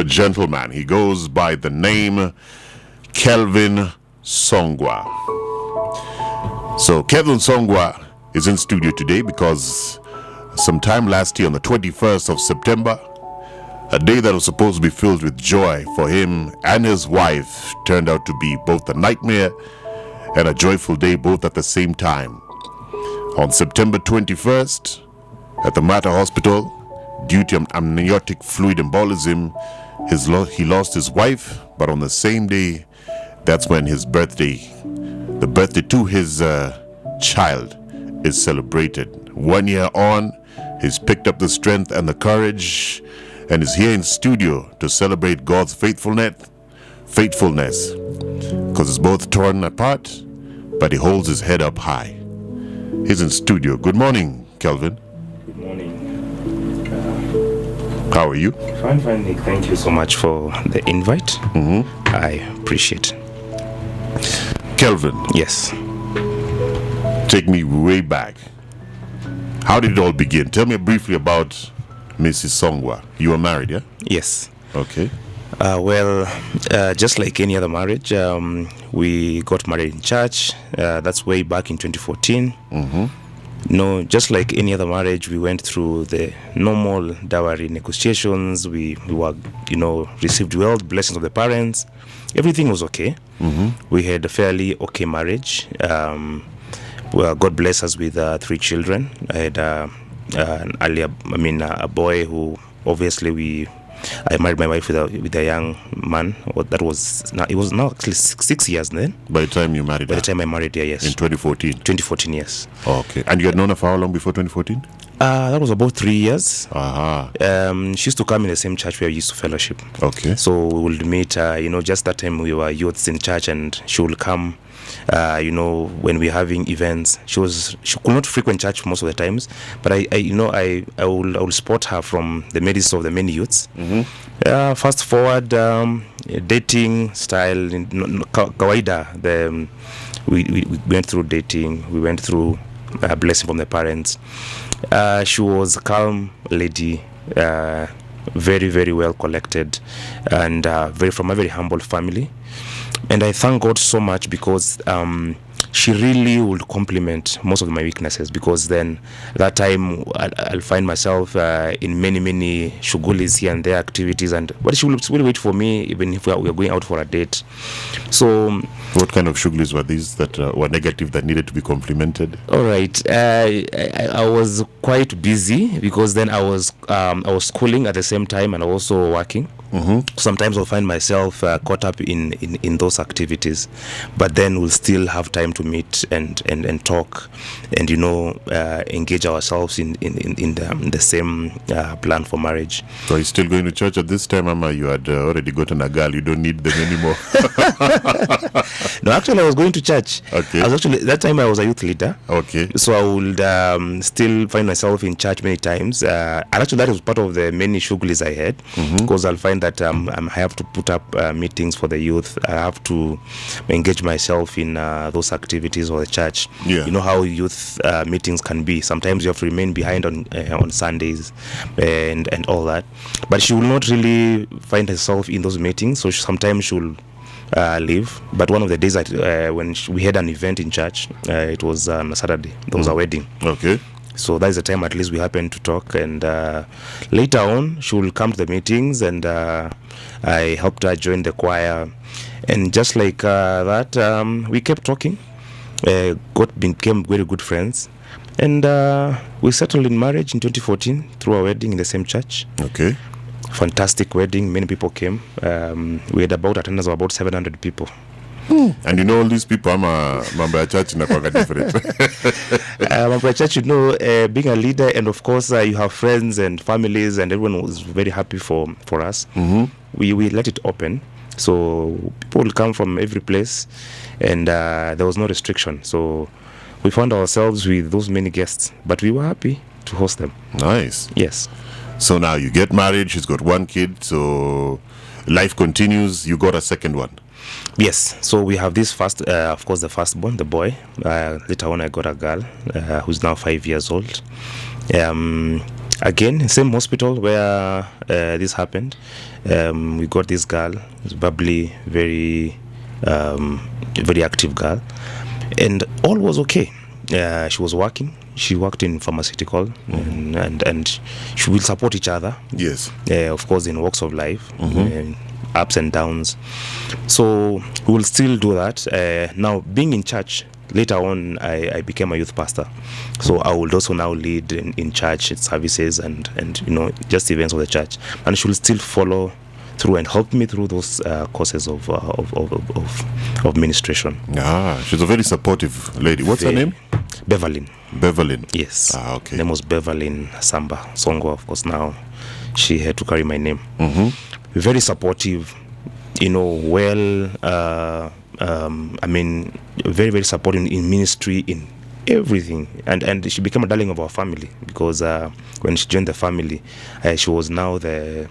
a gentleman. He goes by the name Kelvin Songwa. So Kelvin Songwa is in studio today because sometime last year on the 21st of September, a day that was supposed to be filled with joy for him and his wife turned out to be both a nightmare and a joyful day both at the same time. On September 21st, at the Mater Hospital, due to amniotic fluid embolism, he lost his wife, but on the same day, that's when his birthday, the birthday to his child, is celebrated. 1 year on, he's picked up the strength and the courage and is here in studio to celebrate God's faithfulness, because it's both torn apart, but he holds his head up high. He's in studio. Good morning, Kelvin. Good morning. How are you? Fine, Nick. Thank you so much for the invite. I appreciate it. Kelvin. Yes. Take me way back. How did it all begin? Tell me briefly about Mrs. Songwa. You were married, yeah? Yes. Okay. Just like any other marriage, we got married in church. That's way back in 2014. No, just like any other marriage, we went through the normal dowry negotiations. We were, received well, the blessings of the parents. Everything was okay. We had a fairly okay marriage. God bless us with 3 children. I had a boy who obviously I married my wife with a young man. It was now actually 6 years then. By the time you married her? By the time I married her, yes. In 2014? 2014, yes. Okay. And you had known her for how long before 2014? That was about 3 years. She used to come in the same church where we used to fellowship. Okay. So we would meet, just that time we were youths in church, and she would come, when we were having events. She could not frequent church most of the times, but I will spot her from the midst of the many youths. Fast forward, dating style, kawaida. We went through dating. We went through a blessing from the parents. She was a calm lady, very, very well collected, and from a very humble family. And I thank God so much because she really would compliment most of my weaknesses, because then that time I'll find myself in many shugulis here and there, activities, but she will wait for me even if we are going out for a date. So what kind of shugulis were these that were negative that needed to be complimented? All right. I was quite busy because then I was schooling at the same time and also working. Sometimes I'll find myself caught up in those activities, but then we'll still have time to meet and talk and engage ourselves in the same plan for marriage. So are you still going to church at this time, Mama? You had already gotten a girl, you don't need them anymore. No, actually I was going to church. Okay. That time I was a youth leader. Okay. So I would still find myself in church many times. And actually that was part of the many shugulis I had, because I'll find that I have to put up meetings for the youth. I have to engage myself in those activities of the church. Yeah. You know how youth meetings can be. Sometimes you have to remain behind on Sundays and all that. But she will not really find herself in those meetings. So sometimes she will leave. But one of the days when we had an event in church, it was on a Saturday. There was a wedding. Okay. So that is the time at least we happened to talk, and later on she will come to the meetings, and I helped her join the choir, and just like that we kept talking, became very good friends, and we settled in marriage in 2014 through a wedding in the same church. Okay. Fantastic wedding. Many people came. We had attendance of about 700 people. And all these people, I'm a member of church in a different. Member of church, being a leader, and of course you have friends and families, and everyone was very happy for us. We let it open, so people will come from every place, and there was no restriction. So we found ourselves with those many guests, but we were happy to host them. Nice. Yes. So now you get married. She's got 1 kid. So life continues. You got a second one. Yes, so we have this first, of course, the firstborn, the boy. Later on, I got a girl who's now 5 years old. Again, same hospital where this happened. We got this girl, this bubbly, very active girl, and all was okay. She was working. She worked in pharmaceutical, and she will support each other. Yes. Of course, in walks of life, ups and downs. So we will still do that. Now, being in church, later on, I became a youth pastor. So I would also now lead in church services and just events of the church. And she will still follow through and help me through those courses of ministration. She's a very supportive lady. What's her name? Beverlyn. Beverlyn. Yes. Okay. Name was Beverlyn Samba Songwa. Of course, now she had to carry my name. Very supportive, very, very supportive in ministry, in everything. And she became a darling of our family because when she joined the family, she was now the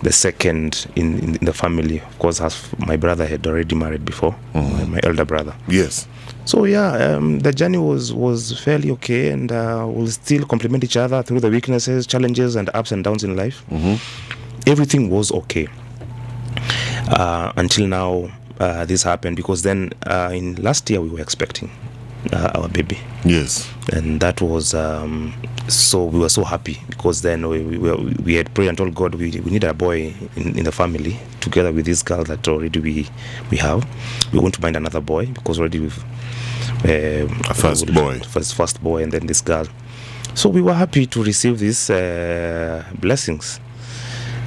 second in the family. Of course, my brother had already married before, my elder brother. Yes. So the journey was fairly okay, and we'll still complement each other through the weaknesses, challenges, and ups and downs in life. Everything was okay until now. This happened because then in last year we were expecting our baby. Yes. And that was so we were so happy because then we had prayed and told God we need a boy in the family together with this girl that already we have. We want to find another boy because already we've a first boy and then this girl. So we were happy to receive these blessings.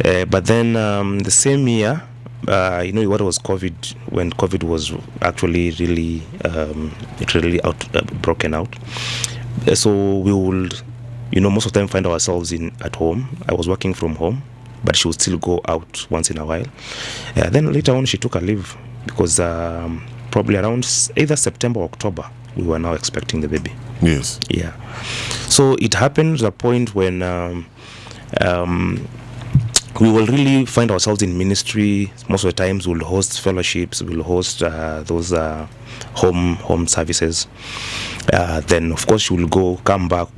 But then the same year, what was COVID, when COVID was actually really broken out. So we would, most of the time find ourselves at home. I was working from home, but she would still go out once in a while. Then later on, she took a leave because probably around either September or October, we were now expecting the baby. Yes. Yeah. So it happened to the point when we will really find ourselves in ministry. Most of the times we'll host fellowships, we'll host those home services. Then of course she will come back.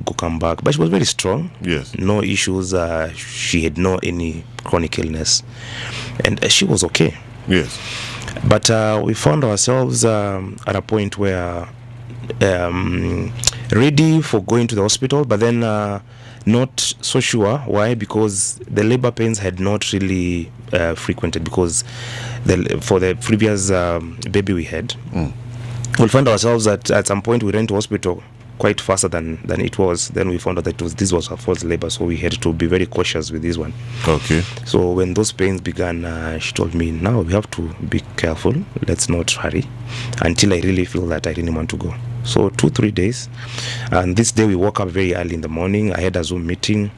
But she was very strong. Yes. No issues. She had no any chronic illness. And she was okay. Yes. But we found ourselves at a point where ready for going to the hospital, but then not so sure. Why? Because the labor pains had not really frequented because for the previous baby we had, we'll find ourselves at some point we ran to hospital quite faster than it was. Then we found out that this was a false labor, so we had to be very cautious with this one. Okay. So when those pains began, she told me, now we have to be careful. Let's not hurry until I really feel that I really want to go. So 2-3 days, and this day we woke up very early in the morning. I had a Zoom meeting.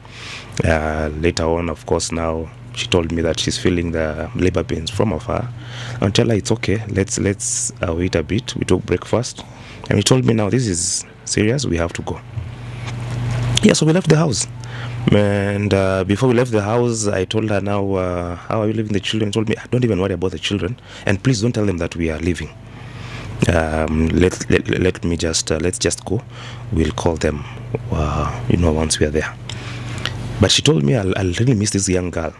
Later on, of course, now she told me that she's feeling the labor pains from afar. I'll tell her it's okay. Let's wait a bit. We took breakfast, and he told me, now this is serious. We have to go. Yeah, so we left the house. And before we left the house, I told her, now how are you leaving the children? She told me, don't even worry about the children, and please don't tell them that we are leaving. Let me just let's just go. We'll call them once we are there. But she told me I'll really miss this young girl.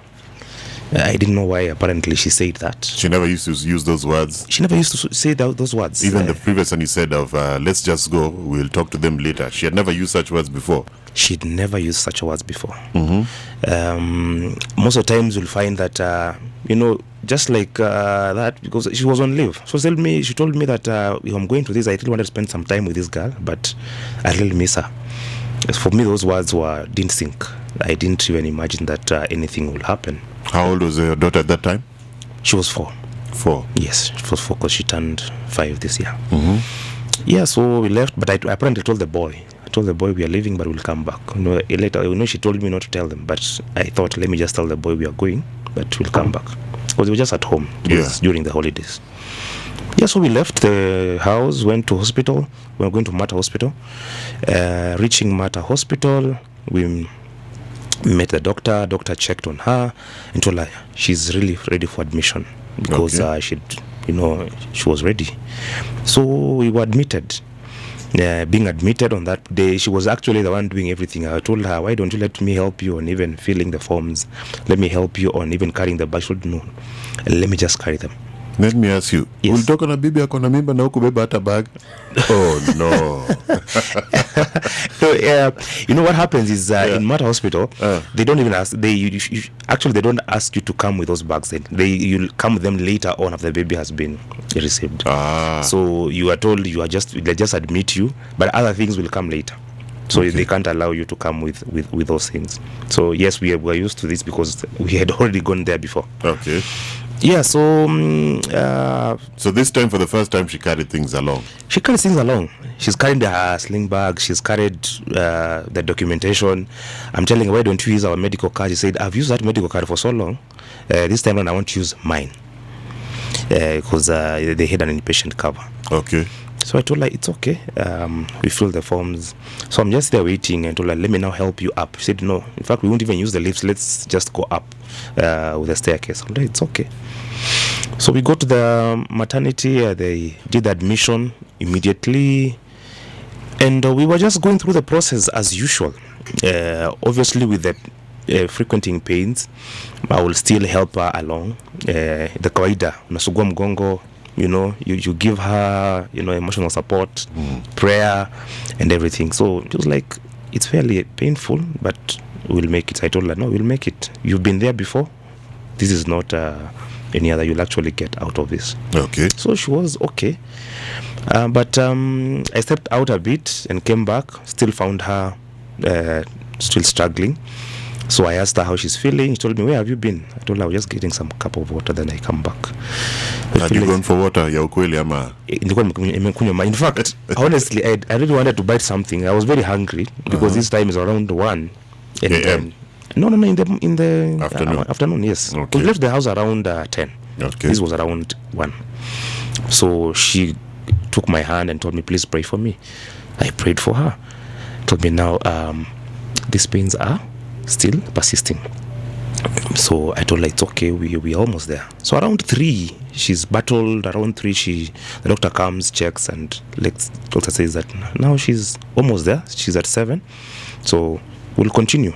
I didn't know why. Apparently she said that. She never used to use those words. She never used to say those words. Even the previous one you said of let's just go, we'll talk to them later. She had never used such words before. She'd never used such words before. Most of the times you'll find that just like that, because she was on leave. So she told me that if I'm going to this, I really wanted to spend some time with this girl, but I really miss her. For me, those words didn't sink. I didn't even imagine that anything will happen. How old was your daughter at that time? She was 4. 4? Yes, she was 4 because she turned 5 this year. Yeah, so we left, but I apparently told the boy. I told the boy we are leaving, but we'll come back. Later, she told me not to tell them, but I thought, let me just tell the boy we are going, but we'll come back. Because we were just at home during the holidays. Yeah, so we left the house, went to hospital. We were going to Mata Hospital. Reaching Mata Hospital, we met the doctor. Doctor checked on her and told her she's really ready for admission because she was ready. So we were admitted. being admitted on that day, she was actually the one doing everything. I told her, why don't you let me help you on even filling the forms? Let me help you on even carrying the bag. She said, no, let me just carry them. Let me ask you, Yes. ulitoka na bibi ako na mimba na ukubeba hata bag? Oh no. So, you know what happens is in Mata Hospital, they don't even ask. Actually they don't ask you to come with those bags. You'll come with them later on after the baby has been received. So you are told they just admit you, but other things will come later. So they can't allow you to come with those things. So yes, we were used to this because we had already gone there before. Okay. Yeah, so so this time, for the first time, she carried things along. She carried things along. She's carrying her sling bag. She's carried the documentation. I'm telling her, why don't you use our medical card? She said, I've used that medical card for so long. This time around, I want to use mine because they had an inpatient cover. Okay. So I told her, it's okay. We filled the forms. So I'm just there waiting and told her, let me now help you up. She said, no. In fact, we won't even use the lifts. Let's just go up with the staircase. I told her, it's okay. So we go to the maternity. They did the admission immediately. And we were just going through the process as usual. Obviously, with the frequenting pains, I will still help her along. The kawaida, unasugua mgongo, you give her, emotional support, prayer, and everything. So it was like, it's fairly painful, but we'll make it. I told her, no, we'll make it. You've been there before. This is not any other. You'll actually get out of this. Okay. So she was okay. But I stepped out a bit and came back, still found her still struggling. So I asked her how she's feeling. She told me, where have you been? I told her I was just getting some cup of water, then I come back. Had you gone for water? Ya ukweli ama? In fact, honestly, I really wanted to bite something. I was very hungry because this time is around 1. And, no, in the afternoon, yes. Okay. We left the house around 10. Okay. This was around 1. So she took my hand and told me, please pray for me. I prayed for her. Told me, now these pains are still persisting. So I told her, it's okay, we're almost there. So around 3, she's battled. Around 3, the doctor comes, checks, and doctor says that now she's almost there. She's at 7. So we'll continue.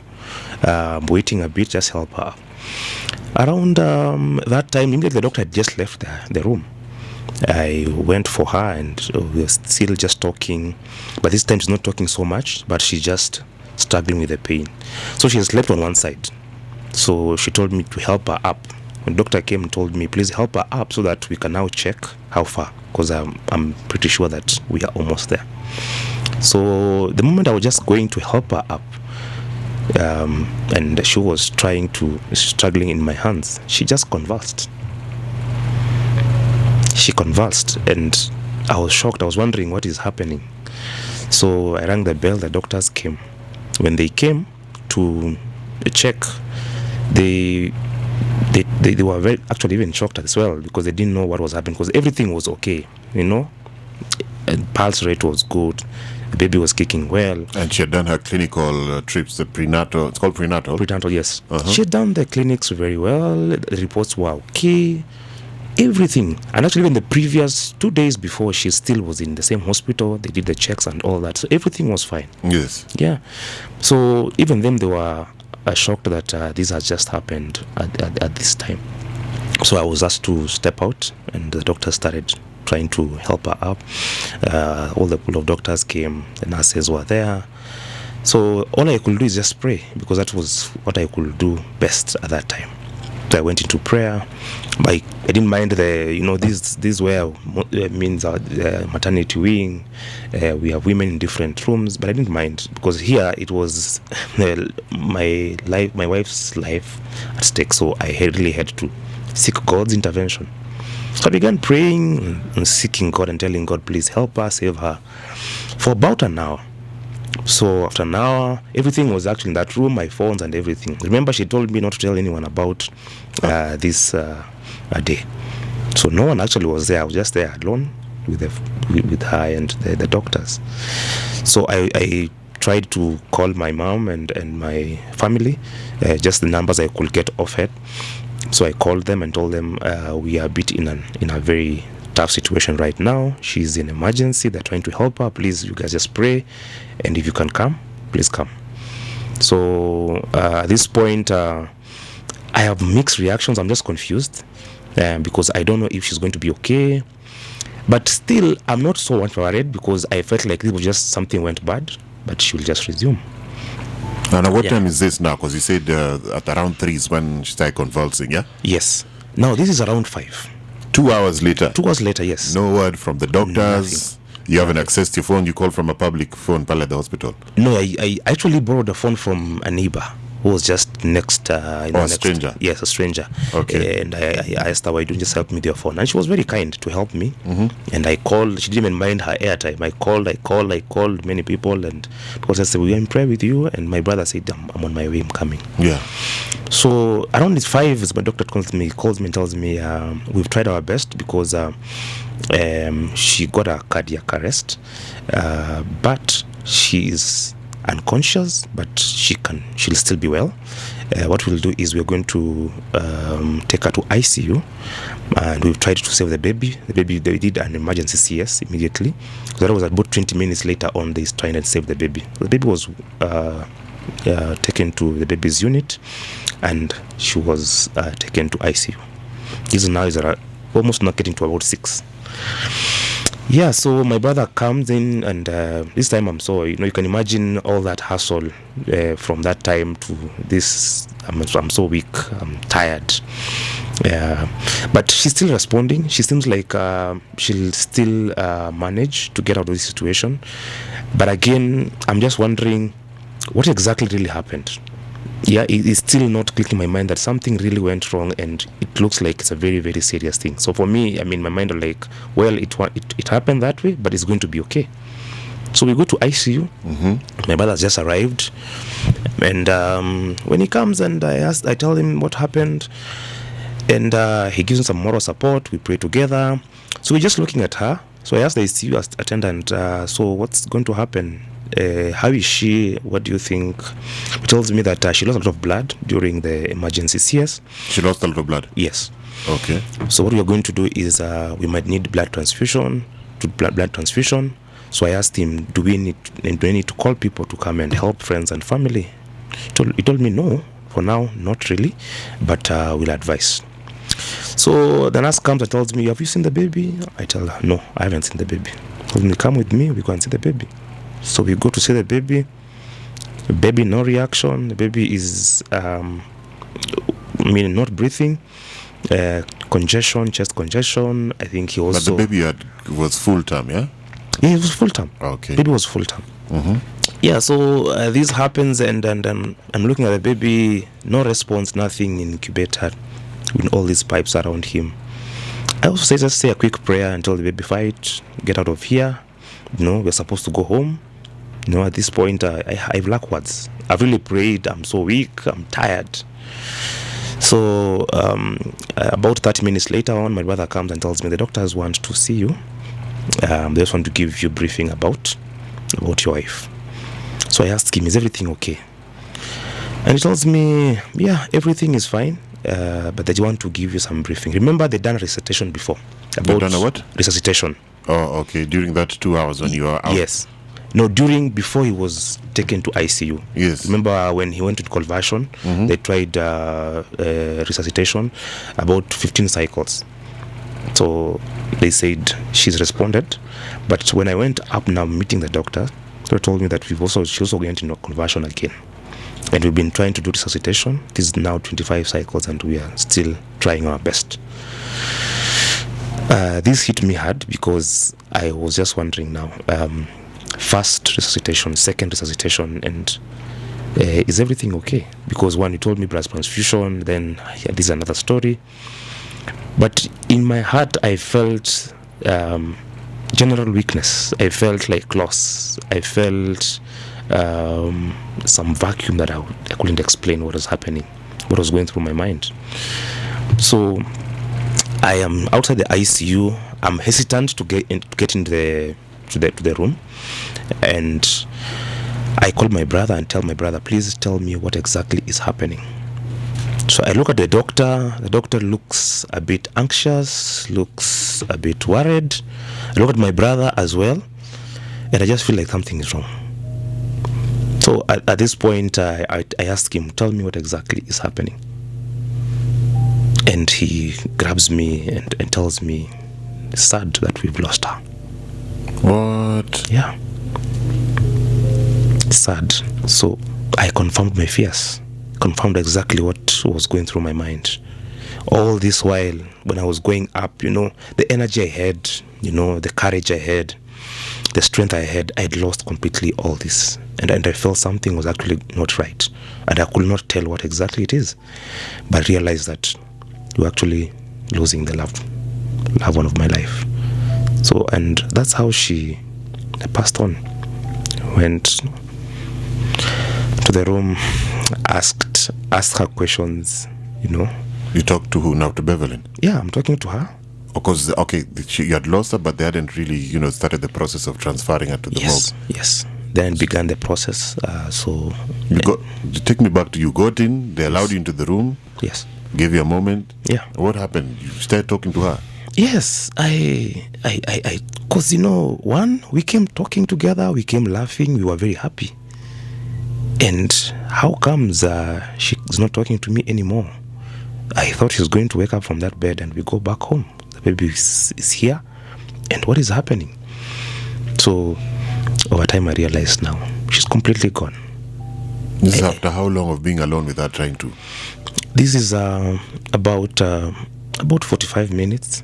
Waiting a bit, just help her. Around that time, immediately the doctor had just left the room. I went for her and we were still just talking. But this time she's not talking so much, but she's just struggling with the pain. So she has slept on one side. So she told me to help her up. When the doctor came and told me, please help her up so that we can now check how far, because I'm pretty sure that we are almost there. So the moment I was just going to help her up, and she was struggling in my hands, she just convulsed. She convulsed and I was shocked. I was wondering what is happening. So I rang the bell. The doctors came. When they came to check, they were very actually even shocked as well, because they didn't know what was happening, because everything was okay, and pulse rate was good, the baby was kicking well. And she had done her clinical trips, the prenatal. It's called prenatal. Prenatal, yes. She had done the clinics very well. The reports were okay. Everything. And actually, even the previous 2 days before, she still was in the same hospital. They did the checks and all that. So everything was fine. Yes. Yeah. So even them, they were shocked that this has just happened at this time. So I was asked to step out, and the doctor started trying to help her up. All the pool of doctors came. The nurses were there. So all I could do is just pray, because that was what I could do best at that time. So I went into prayer. I didn't mind these were means maternity wing. We have women in different rooms, but I didn't mind, because here it was my wife's life at stake. So I really had to seek God's intervention. So I began praying and seeking God and telling God, please help her, save her, for about an hour. So after an hour, everything was actually in that room, my phones and everything. Remember, she told me not to tell anyone about this day. So no one actually was there. I was just there alone with her and the doctors. So I tried to call my mom and my family, just the numbers I could get off it. So I called them and told them we are a bit in a very tough situation right now. She's in emergency. They're trying to help her. Please, you guys just pray. And if you can come, please come. So at this point, I have mixed reactions. I'm just confused because I don't know if she's going to be okay. But still, I'm not so much worried because I felt like it was just something went bad, but she will just resume. And what time is this now? Because you said at around 3 is when she started convulsing, yeah? Yes. Now, this is around 5. 2 hours later? 2 hours later, yes. No word from the doctors? Nothing. You haven't accessed your phone? You call from a public phone at the hospital? No, I actually borrowed a phone from a neighbor who was just next. A stranger? Yes, a stranger. Okay. And I asked her, why don't you just help me with your phone? And she was very kind to help me. And I called. She didn't even mind her airtime. I called many people. And because I said, we're in prayer with you. And my brother said, I'm on my way, I'm coming. Yeah. So around 5, my doctor calls me and tells me, we've tried our best because she got a cardiac arrest. But she is unconscious, but she'll still be well. What we'll do is we're going to take her to ICU, and we've tried to save the baby. They did an emergency CS immediately. So that was about 20 minutes later on. They trying to save the baby. The baby was taken to the baby's unit, and she was taken to ICU. This now is almost not getting to about 6. Yeah, so my brother comes in, and this time I'm so, you can imagine all that hassle from that time to this. I'm so weak, I'm tired. But she's still responding. She seems like she'll still manage to get out of this situation. But again, I'm just wondering what exactly really happened. Yeah, it's still not clicking my mind that something really went wrong, and it looks like it's a very, very serious thing. So for me, my mind are like, well, it happened that way, but it's going to be okay. So we go to ICU. My brother has just arrived, and when he comes and I tell him what happened, and he gives me some moral support. We pray together. So we're just looking at her. So I asked the ICU attendant, so what's going to happen? How is she? What do you think? He tells me that she lost a lot of blood during the emergency CS. She lost a lot of blood? Yes. Okay. So what we are going to do is we might need blood transfusion. So I asked him, do we need to call people to come and help, friends and family? He told me no, for now, not really, but we'll advise. So the nurse comes and tells me, have you seen the baby? I tell her, no, I haven't seen the baby. He told me, come with me, we go and see the baby. So we go to see the baby. The baby, no reaction. The baby is, not breathing. Congestion, chest congestion. I think he also. But the baby was full term, yeah? Yeah, it was full term. Okay. Baby was full term. Yeah, so this happens, and I'm looking at the baby, no response, nothing in incubator, with all these pipes around him. I also just say a quick prayer and tell the baby, fight, get out of here. We're supposed to go home. At this point, I lack words. I've really prayed. I'm so weak. I'm tired. So about 30 minutes later on, my brother comes and tells me the doctors want to see you. They just want to give you a briefing about your wife. So I asked him, is everything okay? And he tells me, yeah, everything is fine, but they want to give you some briefing. Remember, they done a resuscitation before. They've done a what? Resuscitation. Oh, okay. During that 2 hours when you were out? Yes. No, before he was taken to ICU. Yes. Remember when he went to conversion, they tried resuscitation, about 15 cycles. So they said she's responded. But when I went up now meeting the doctor, they told me that she's also going into conversion again. And we've been trying to do resuscitation. This is now 25 cycles, and we are still trying our best. This hit me hard because I was just wondering now, first resuscitation, second resuscitation, and is everything okay? Because one, you told me blood transfusion, then this is another story. But in my heart, I felt general weakness. I felt like loss. I felt some vacuum that I couldn't explain what was happening, what was going through my mind. So I am outside the ICU. I'm hesitant to get into the room, and I call my brother and tell my brother, please tell me what exactly is happening. So I look at the doctor. The doctor looks a bit anxious, looks a bit worried. I look at my brother as well, and I just feel like something is wrong. So at this point, I ask him, tell me what exactly is happening. And he grabs me and tells me, it's sad that we've lost her. What? Yeah. It's sad. So I confirmed my fears, confirmed exactly what was going through my mind. All this while, when I was going up, the energy I had, the courage I had, the strength I had, I'd lost completely all this. And I felt something was actually not right. And I could not tell what exactly it is. But I realized that we're actually losing the loved one of my life. So, and that's how she passed on. Went to the room, asked her questions, You talked to who now? To Beverly? Yeah, I'm talking to her. Because, you had lost her, but they hadn't really, started the process of transferring her to the morgue. Yes. Then began the process. Take me back to you. Got in, they allowed you into the room. Yes. Gave you a moment. Yeah. What happened? You started talking to her. Yes, because one, we came talking together, we came laughing, we were very happy. And how comes she's not talking to me anymore? I thought she's going to wake up from that bed and we go back home. The baby is here, and what is happening? So over time I realized now she's completely gone. This is after how long of being alone with her trying to? This is about 45 minutes.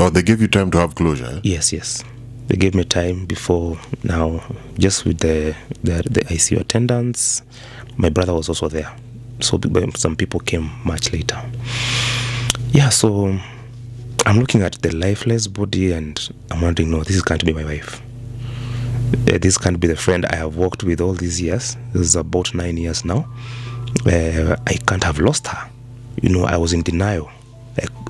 Oh, they gave you time to have closure? Eh? Yes. They gave me time before now, just with the ICU attendants. My brother was also there. So some people came much later. Yeah, so I'm looking at the lifeless body and I'm wondering, no, this can't be my wife. This can't be the friend I have worked with all these years. This is about 9 years now. I can't have lost her. I was in denial.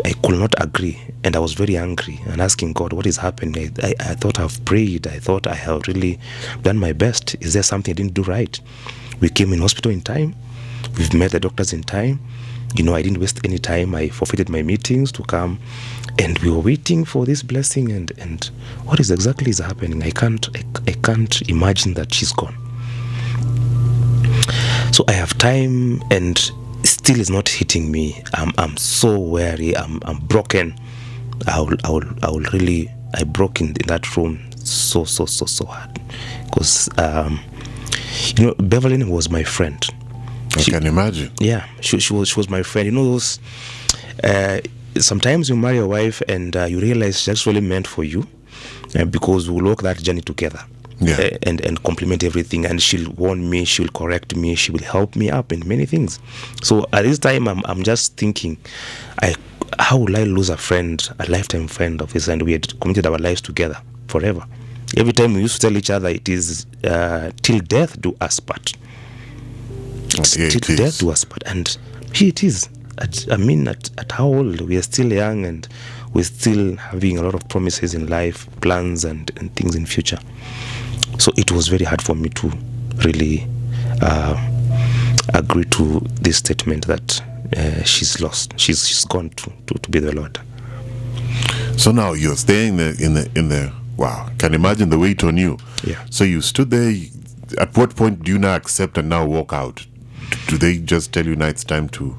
I could not agree, and I was very angry and asking God, what is happening? I thought I've prayed. I thought I have really done my best. Is there something I didn't do right? We came in hospital in time. We've met the doctors in time. I didn't waste any time. I forfeited my meetings to come, and we were waiting for this blessing. And what is exactly is happening? I can't imagine that she's gone. So I have time, and still is not hitting me. I'm so weary. I'm broken. I broke in that room so hard, because Beverly was my friend. I can imagine. Yeah, she was my friend. Those sometimes you marry a wife and you realize she's actually meant for you, because we'll walk that journey together. Yeah. And complement everything, and she'll warn me, she'll correct me, she will help me up in many things. So at this time I'm just thinking, how will I lose a lifetime friend of his, and we had committed our lives together forever. Every time we used to tell each other, it is till death do us part. Till death do us part. And here it is. At how old? We are still young, and we're still having a lot of promises in life, plans and things in future. So it was very hard for me to really agree to this statement that she's lost. She's gone to be the Lord. So now you're staying in the wow. Can imagine the weight on you. Yeah. So you stood there. At what point do you now accept and now walk out? Do they just tell you now it's time to?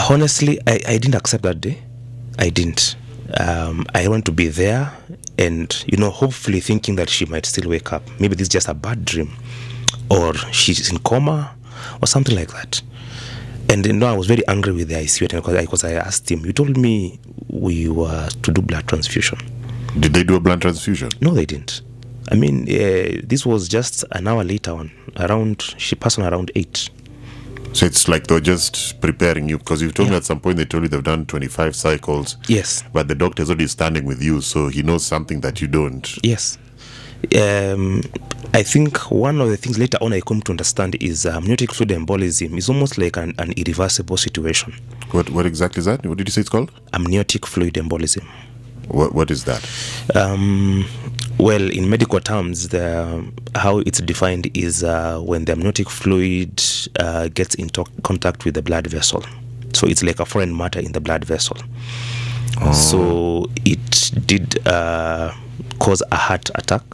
Honestly, I didn't accept that day. I didn't. I want to be there, and hopefully thinking that she might still wake up. Maybe this is just a bad dream, or she's in coma, or something like that. And I was very angry with the ICU because I asked him, you told me we were to do blood transfusion. Did they do a blood transfusion? No, they didn't. This was just an hour later on. She passed on around 8. So it's like they're just preparing you, because you've told me at some point they told you they've done 25 cycles. Yes. But the doctor's already standing with you, so he knows something that you don't. Yes. I think one of the things later on I come to understand is amniotic fluid embolism is almost like an irreversible situation. What exactly is that? What did you say it's called? Amniotic fluid embolism. What is that? Well, in medical terms, how it's defined is when the amniotic fluid gets into contact with the blood vessel. So it's like a foreign matter in the blood vessel. So it did cause a heart attack,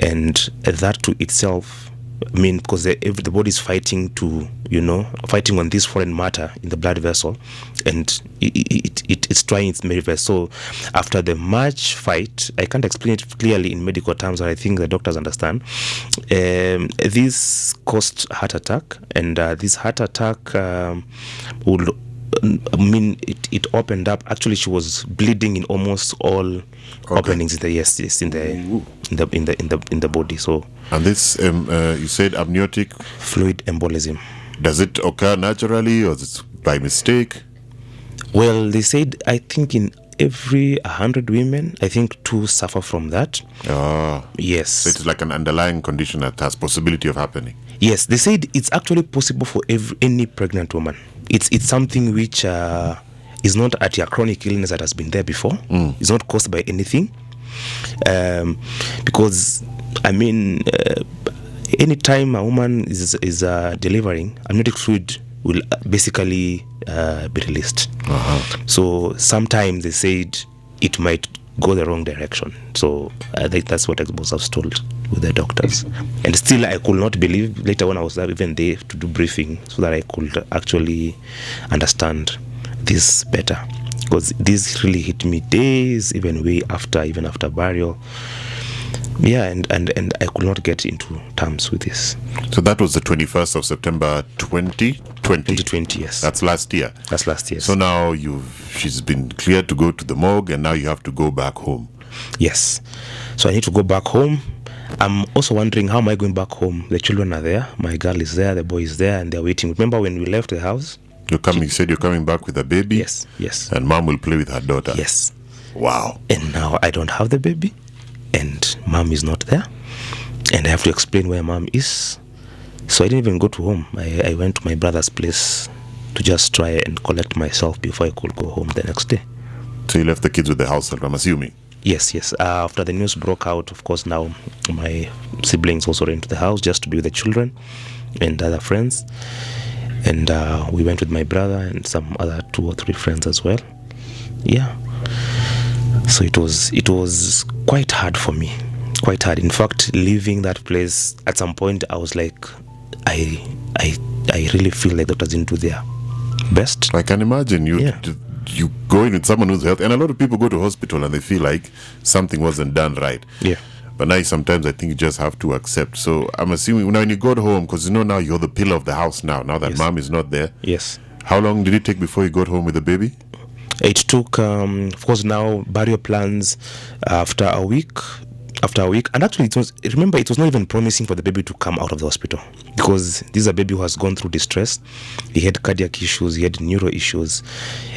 and that to itself, I mean, because the body is fighting on this foreign matter in the blood vessel, and it's trying its very best. So after the much fight, I can't explain it clearly in medical terms, but I think the doctors understand. This caused heart attack, and this heart attack would it opened up. Actually, she was bleeding in almost all openings in the body. So, and this you said amniotic fluid embolism. Does it occur naturally or is it by mistake? Well, they said I think in every 100 women, I think 2 suffer from that. Yes. So it's like an underlying condition that has possibility of happening. Yes, they said it's actually possible for any pregnant woman. It's something which is not a chronic illness that has been there before. It's not caused by anything. Because, I mean, anytime a woman is delivering, amniotic fluid will basically be released. So sometimes they said it might go the wrong direction. So I think that's what I was told with the doctors. And still I could not believe, later when I was even there to do briefing, so that I could actually understand this better. Because this really hit me days, even after burial. Yeah, and I could not get into terms with this. So that was the 21st of September 2020? 2020, yes. That's last year? That's last year. So now she's been cleared to go to the morgue, and now you have to go back home. Yes. So I need to go back home. I'm also wondering, how am I going back home? The children are there. My girl is there. The boy is there, and they're waiting. Remember when we left the house? You said you're coming back with a baby? Yes. And mom will play with her daughter? Yes. Wow. And now I don't have the baby, and mom is not there, and I have to explain where mom is. So I didn't even go to home. I went to my brother's place to just try and collect myself before I could go home the next day. So you left the kids with the household, I'm assuming? Yes. After the news broke out, of course, now my siblings also ran to the house just to be with the children and other friends. And we went with my brother and some other 2 or 3 friends as well. Yeah. So it was quite hard for me. Quite hard. In fact, leaving that place, at some point I was like, I really feel like doctors didn't do their best. I can imagine you go in with someone who's healthy, and a lot of people go to hospital and they feel like something wasn't done right. Yeah. But now sometimes I think you just have to accept. So I'm assuming when you got home, because now you're the pillar of the house now that mom is not there. Yes. How long did it take before you got home with the baby? It took, of course, now burial plans after a week. And actually it was not even promising for the baby to come out of the hospital, because this is a baby who has gone through distress. He had cardiac issues, he had neuro issues,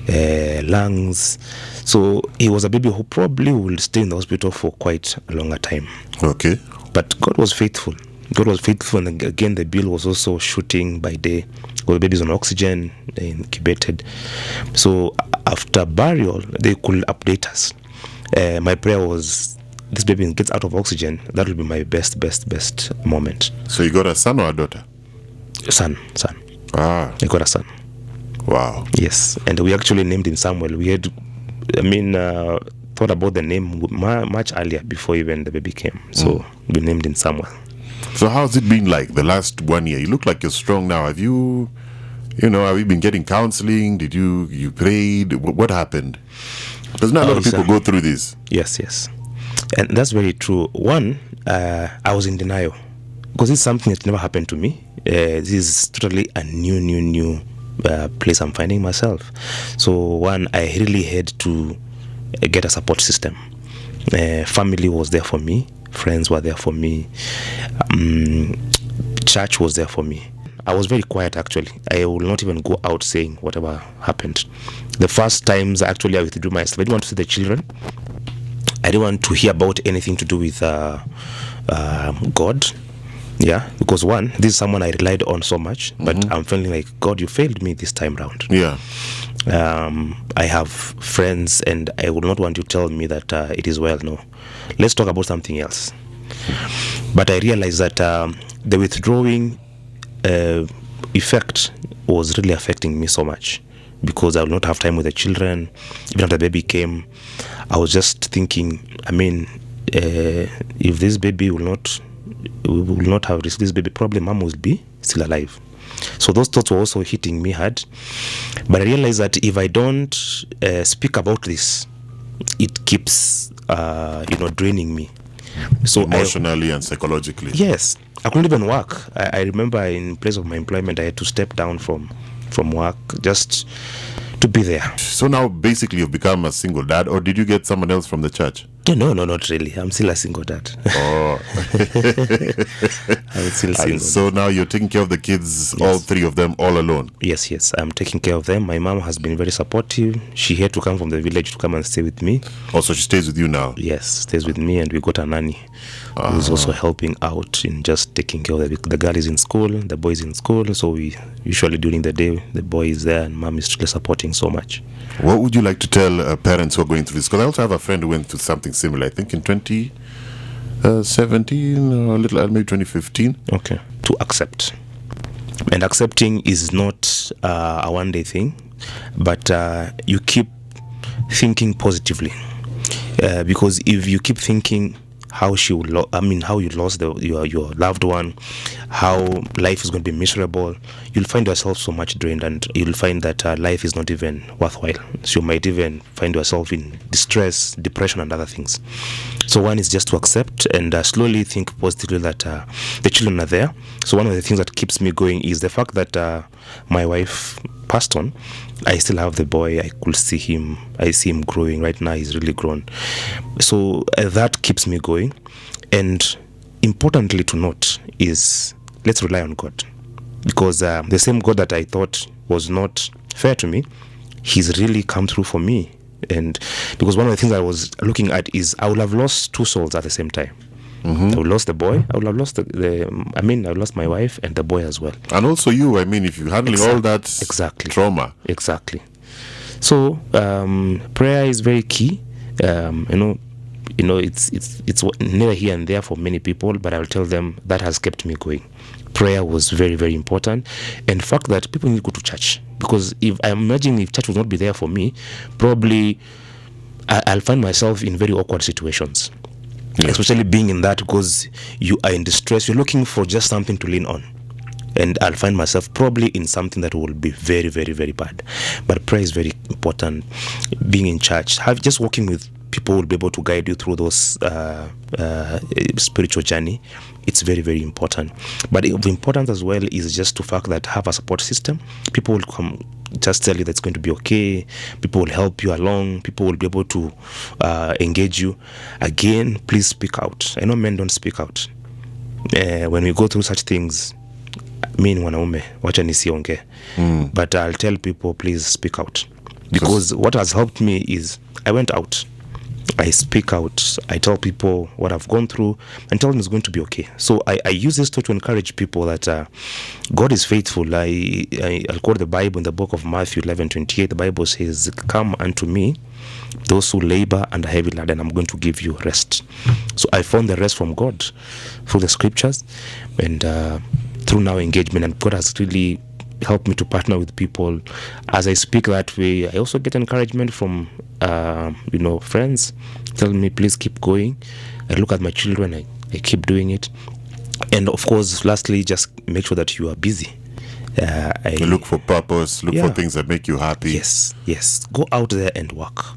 lungs. So he was a baby who probably will stay in the hospital for quite a longer time. Okay. But God was faithful. And again, the bill was also shooting by day, because the baby's on oxygen, incubated. So after burial, they could update us. My prayer was, this baby gets out of oxygen, that will be my best moment. So you got a son or a daughter? Son. I got a son. Wow. Yes, and we actually named him Samuel. We had, thought about the name much earlier, before even the baby came. So we named him Samuel. So how's it been like the last 1 year? You look like you're strong now. Have you been getting counseling? Did you prayed? What happened? Because not a lot of people go through this. Yes. And that's very true. One, I was in denial, because it's something that never happened to me. This is totally a new place I'm finding myself. So one, I really had to get a support system. Family was there for me. Friends were there for me. Church was there for me. I was very quiet, actually. I will not even go out saying whatever happened. The first times, actually, I withdrew myself. I didn't want to see the children. I didn't want to hear about anything to do with God. Yeah, because one, this is someone I relied on so much, but I'm feeling like, God, you failed me this time round. Yeah. I have friends, and I would not want you to tell me that it is well. No, let's talk about something else. But I realized that the withdrawing effect was really affecting me so much, because I will not have time with the children. Even after the baby came, I was just thinking, I mean, if this baby will not have received this baby, probably mom will be still alive. So those thoughts were also hitting me hard. But I realized that if I don't speak about this, it keeps draining me. So Emotionally and psychologically. Yes, I couldn't even work. I remember in place of my employment, I had to step down from work just to be there. So now basically you've become a single dad, or did you get someone else from the church? No, not really. I'm still a single dad. Oh. I'm still single. And so now you're taking care of the kids, Yes. all three of them, all alone. Yes, I'm taking care of them. My mom has been very supportive. She had to come from the village to come and stay with me. Also, she stays with you now. Yes, stays with me, and we got a nanny who's also helping out in just taking care of the girl is in school, the boy is in school. So we usually during the day, the boy is there, and mom is really supporting so much. What would you like to tell parents who are going through this? Because I also have a friend who went through something similar, I think in 2017 or a little, maybe 2015. Okay. To accept. And accepting is not a one-day thing, but you keep thinking positively. Because if you keep thinking how you lost your loved one, how life is going to be miserable, you'll find yourself so much drained, and you'll find that life is not even worthwhile. So you might even find yourself in distress, depression, and other things. So one is just to accept and slowly think positively that the children are there. So one of the things that keeps me going is the fact that my wife passed on. I still have the boy. I could see him. I see him growing. Right now he's really grown. So that keeps me going. And importantly to note is, let's rely on God, because the same God that I thought was not fair to me, he's really come through for me. And because one of the things I was looking at is I would have lost two souls at the same time. I would lost the boy. I would have lost I lost my wife and the boy as well. And also you, if you're handling all that trauma. Exactly. So prayer is very key. It's neither here and there for many people, but I'll tell them that has kept me going. Prayer was very, very important. And the fact that people need to go to church, because if church would not be there for me, probably I'll find myself in very awkward situations. Yeah. Especially being in that, because you are in distress, you're looking for just something to lean on. And I'll find myself probably in something that will be very, very, very bad. But prayer is very important. Being in church, just walking with people will be able to guide you through those spiritual journey. It's very, very important. But the importance as well is just the fact that have a support system. People will come just tell you that it's going to be okay. People will help you along. People will be able to engage you. Again, please speak out. I know men don't speak out. When we go through such things, mi ni mwanaume, wacha nisionge. But I'll tell people, please speak out. Because what has helped me is I went out. I speak out. I tell people what I've gone through and tell them it's going to be okay. So I use this to encourage people that God is faithful. I'll quote the Bible in the book of Matthew 11:28. The Bible says, "Come unto me, those who labor and are heavy laden, and I'm going to give you rest." So I found the rest from God through the scriptures and through now engagement. And God has really helped me to partner with people. As I speak that way, I also get encouragement from friends telling me, please keep going. I look at my children, I keep doing it. And of course, lastly, just make sure that you are busy. Look for purpose, look for things that make you happy. Yes, go out there and work.